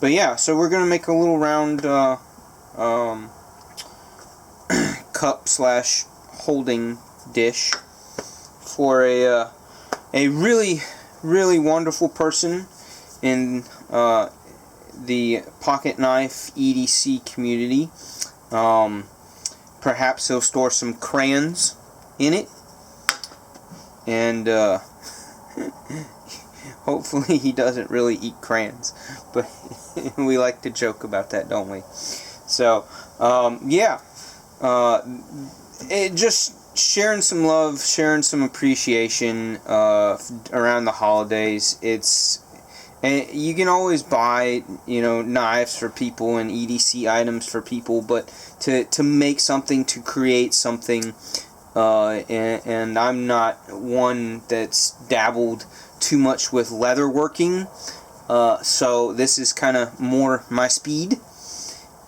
But yeah, so we're gonna make a little round cup slash holding dish for a really wonderful person in the pocket knife EDC community. Perhaps he'll store some crayons in it, and hopefully he doesn't really eat crayons, but we like to joke about that, don't we? So yeah, just sharing some love, sharing some appreciation around the holidays. And you can always buy, knives for people and EDC items for people, but to make something, to create something, and I'm not one that's dabbled too much with leatherworking, so this is kind of more my speed,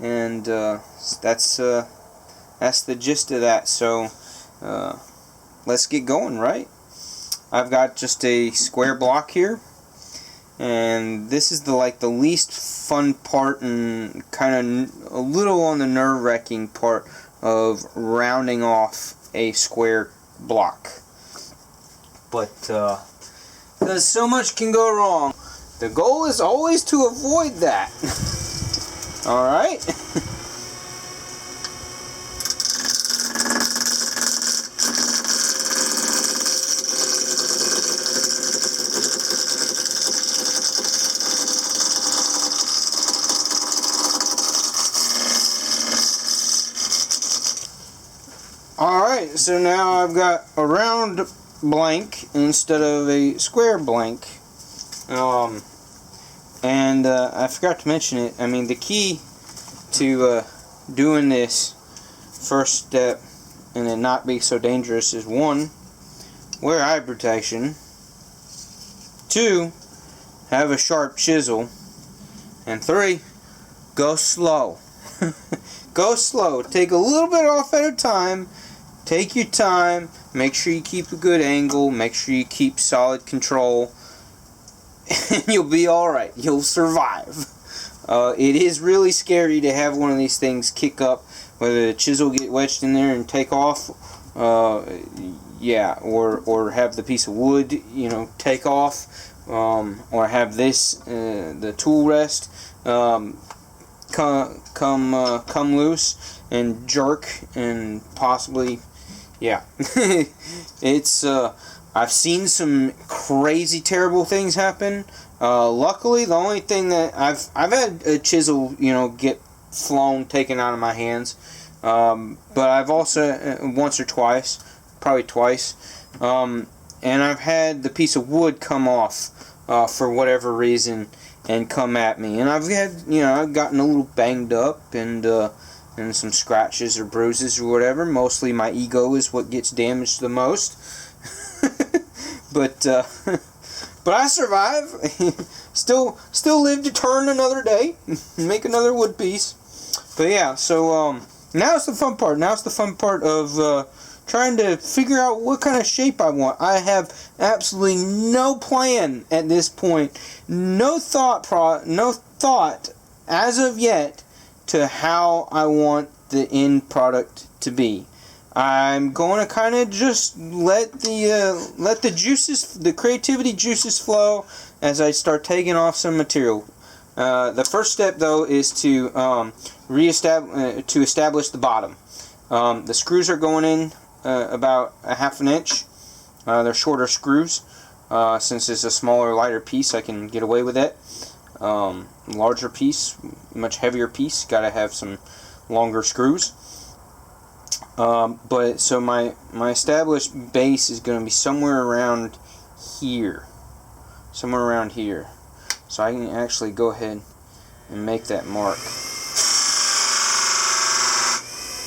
and that's the gist of that. So let's get going, right? I've got just a square block here. And this is the least fun part and kind of a little on the nerve-wracking part of rounding off a square block. But because so much can go wrong, the goal is always to avoid that. All right. Alright, so now I've got a round blank instead of a square blank. And I forgot to mention it. I mean, the key to doing this first step and it not be so dangerous is 1, wear eye protection. 2, have a sharp chisel. And 3, go slow. Go slow. Take a little bit off at a time. Take your time, make sure you keep a good angle, make sure you keep solid control, and you'll be alright. You'll survive. It is really scary to have one of these things kick up, whether the chisel get wedged in there and take off, yeah, or have the piece of wood, take off, or have this, the tool rest, come loose and jerk and possibly, yeah. It's I've seen some crazy terrible things happen. Luckily the only thing that I've had a chisel get taken out of my hands, but I've also once or twice, probably twice, and I've had the piece of wood come off for whatever reason and come at me, and I've had I've gotten a little banged up and some scratches or bruises or whatever. Mostly my ego is what gets damaged the most. But I survive. still live to turn another day, make another wood piece. But yeah, so now it's the fun part. Now it's the fun part of trying to figure out what kind of shape I want. I have absolutely no plan at this point. No thought as of yet to how I want the end product to be. I'm going to kind of just let the juices, the creativity juices flow as I start taking off some material. The first step though is to establish the bottom. The screws are going in about a ½ inch. They're shorter screws. Since it's a smaller, lighter piece, I can get away with it. Larger piece, much heavier piece, gotta have some longer screws. But so my established base is going to be somewhere around here. So I can actually go ahead and make that mark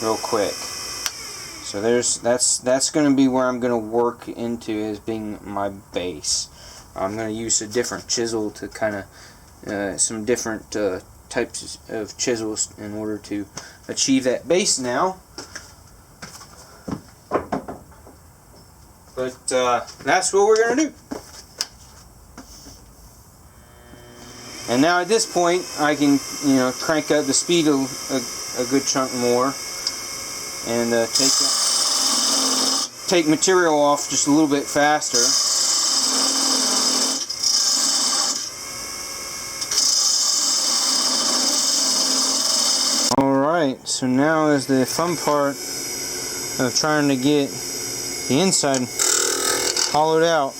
real quick. So that's going to be where I'm going to work into as being my base. I'm going to use a different chisel to kind of some different types of chisels in order to achieve that base now. But that's what we're going to do. And now at this point, I can, crank up the speed a good chunk more, and take material off just a little bit faster. Alright, so now is the fun part of trying to get the inside hollowed out.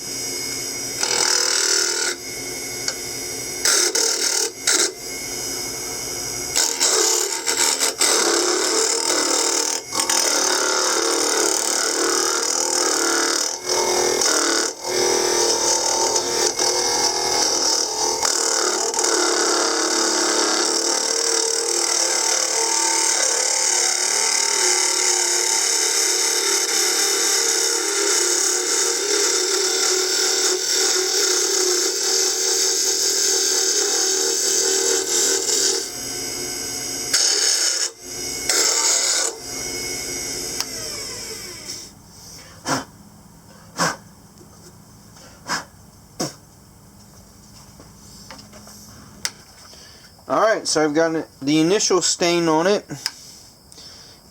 Alright, so I've got the initial stain on it,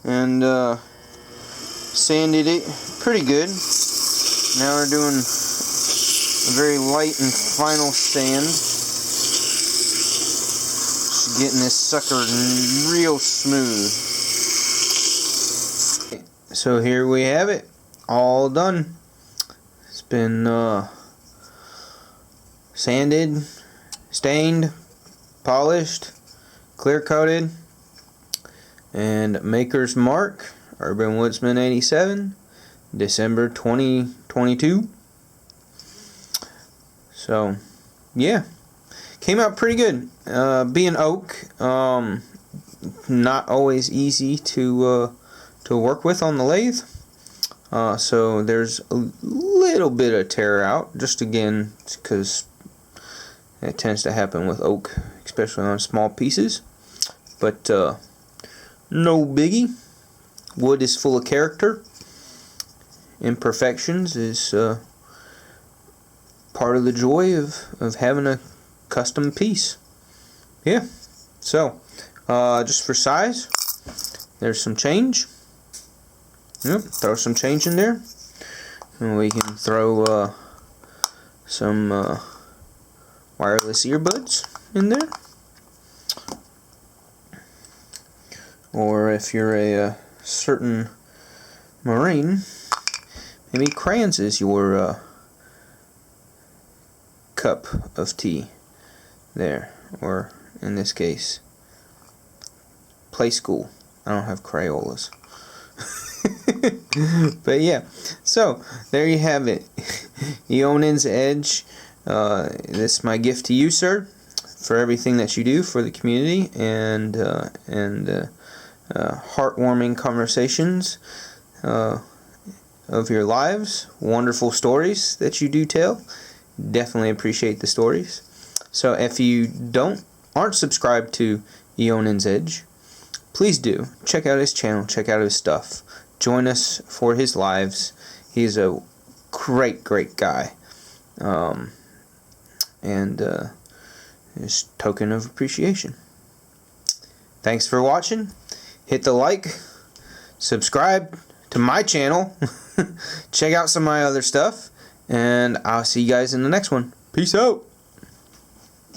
and sanded it pretty good. Now we're doing a very light and final sand. Just getting this sucker real smooth. So here we have it, all done. It's been sanded, stained, polished, clear coated, and maker's mark, Urban Woodsman 87, December 2022. So yeah, came out pretty good. Being oak, not always easy to work with on the lathe. So there's a little bit of tear out, just again because it tends to happen with oak, especially on small pieces. But no biggie. Wood is full of character. Imperfections is part of the joy of having a custom piece. Yeah. So, just for size, there's some change. Yep, throw some change in there. And we can throw some wireless earbuds in there. Or if you're a certain Marine, maybe crayons is your cup of tea there. Or in this case, play school. I don't have Crayolas. But yeah, so there you have it. Eionans Edge. This is my gift to you, sir, for everything that you do for the community and heartwarming conversations of your lives, wonderful stories that you do tell. Definitely appreciate the stories. So if you aren't subscribed to Eionans Edge, please do. Check out his channel, check out his stuff. Join us for his lives. He's a great guy. Just token of appreciation. Thanks for watching. Hit the like, subscribe to my channel, check out some of my other stuff, and I'll see you guys in the next one. Peace out.